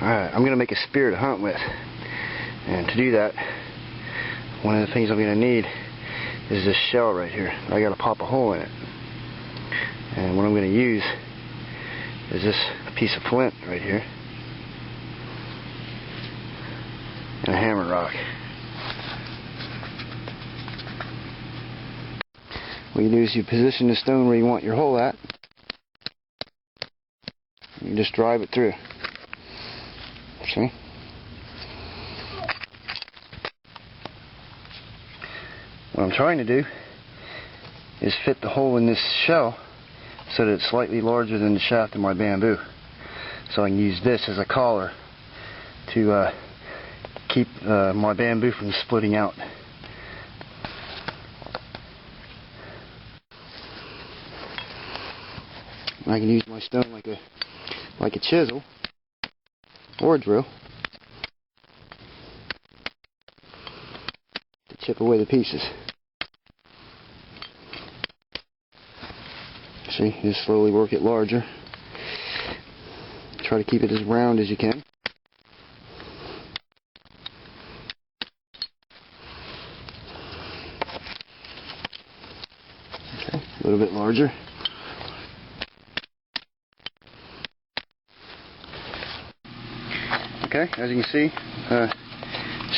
Alright, I'm going to make a spear to hunt with. And to do that, one of the things I'm going to need is this shell right here. I got to pop a hole in it. And what I'm going to use is this piece of flint right here. And a hammer rock. What you do is you position the stone where you want your hole at. You just drive it through. See? What I'm trying to do is fit the hole in this shell so that it's slightly larger than the shaft of my bamboo. So I can use this as a collar to keep my bamboo from splitting out. I can use my stone like a chisel or a drill to chip away the pieces. See, just slowly work it larger. Try to keep it as round as you can. Okay, a little bit larger. Okay, as you can see, the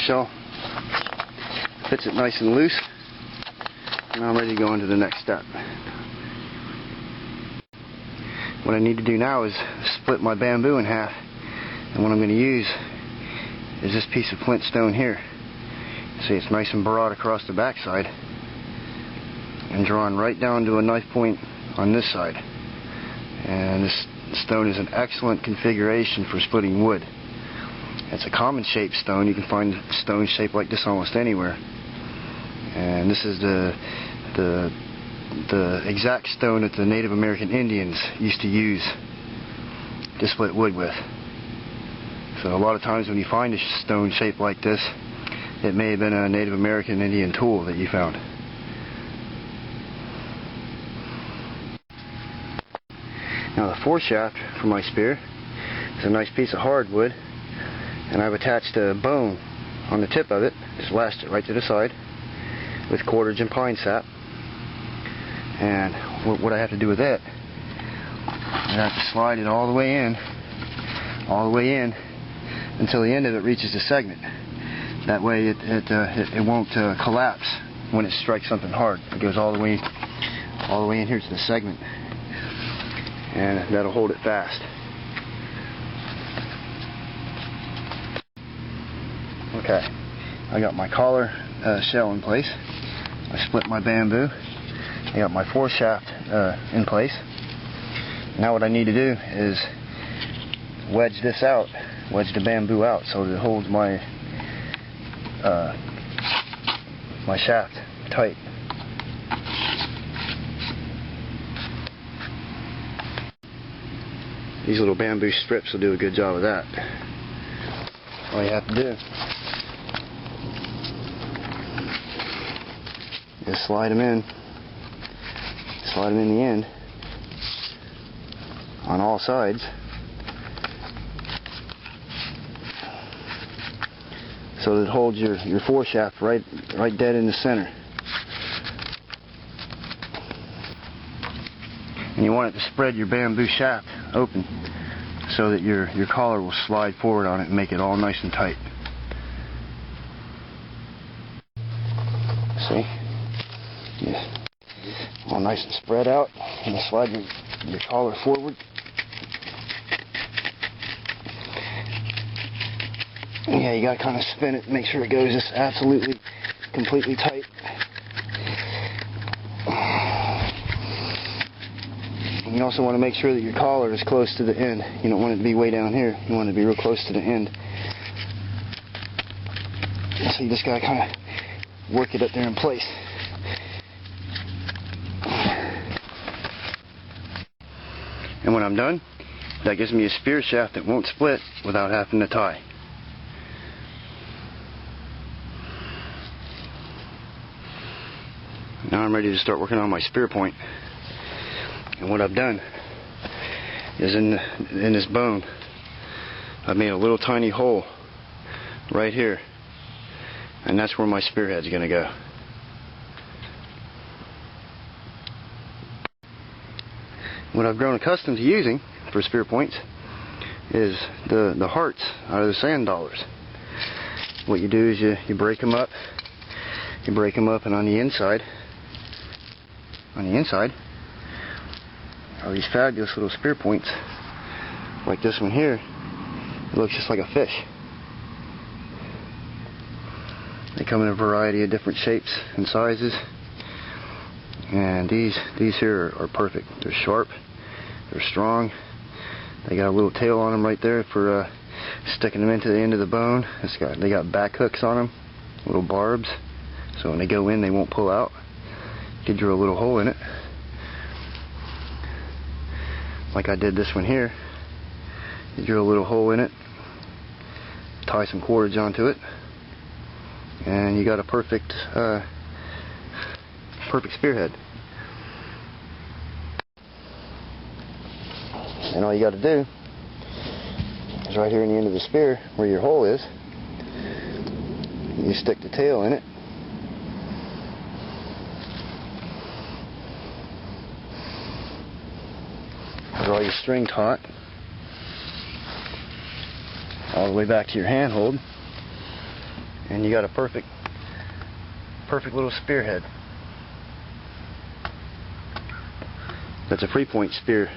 shell fits it nice and loose. Now I'm ready to go into the next step. What I need to do now is split my bamboo in half, and what I'm going to use is this piece of flint stone here. See, it's nice and broad across the backside and drawn right down to a knife point on this side. And this stone is an excellent configuration for splitting wood. It's a common shaped stone. You can find stones shaped like this almost anywhere. And this is the exact stone that the Native American Indians used to use to split wood with. So a lot of times when you find a stone shaped like this, it may have been a Native American Indian tool that you found. Now the foreshaft for my spear is a nice piece of hardwood, and I've attached a bone on the tip of it, just lashed it right to the side with cordage and pine sap. And what I have to do with it, I have to slide it all the way in until the end of it reaches the segment. That way it won't collapse when it strikes something hard. It goes all the way in here to the segment, and that'll hold it fast. Okay, I got my collar shell in place. I split my bamboo. I got my foreshaft in place. Now what I need to do is wedge this out, wedge the bamboo out so that it holds my my shaft tight. These little bamboo strips will do a good job of that. All you have to do is slide them in the end on all sides so that it holds your foreshaft right dead in the center. And you want it to spread your bamboo shaft open so that your collar will slide forward on it and make it all nice and tight. See? Yeah. All nice and spread out. And slide your collar forward. Yeah, you gotta kind of spin it, make sure it goes just absolutely, completely tight. You also want to make sure that your collar is close to the end. You don't want it to be way down here. You want it to be real close to the end. So you just gotta kind of work it up there in place. And when I'm done, that gives me a spear shaft that won't split without having to tie. Now I'm ready to start working on my spear point. And what I've done is in this bone, I made a little tiny hole right here, and that's where my spearhead's going to go. What I've grown accustomed to using for spear points is the hearts out of the sand dollars. What you do is you break them up. You break them up, and on the inside are these fabulous little spear points, like this one here. It looks just like a fish. They come in a variety of different shapes and sizes, and these here are perfect. They're sharp, they're strong. They got a little tail on them right there for sticking them into the end of the bone. They got back hooks on them, little barbs, so when they go in they won't pull out. You can drill a little hole in it, like I did this one here. You drill a little hole in it, tie some cordage onto it, and you got a perfect spearhead. And all you got to do is right here in the end of the spear, where your hole is, you stick the tail in it, draw your string taut all the way back to your handhold, and you got a perfect little spearhead. That's a 3-point spear.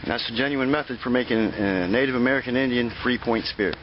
And that's the genuine method for making a Native American Indian 3-point spear.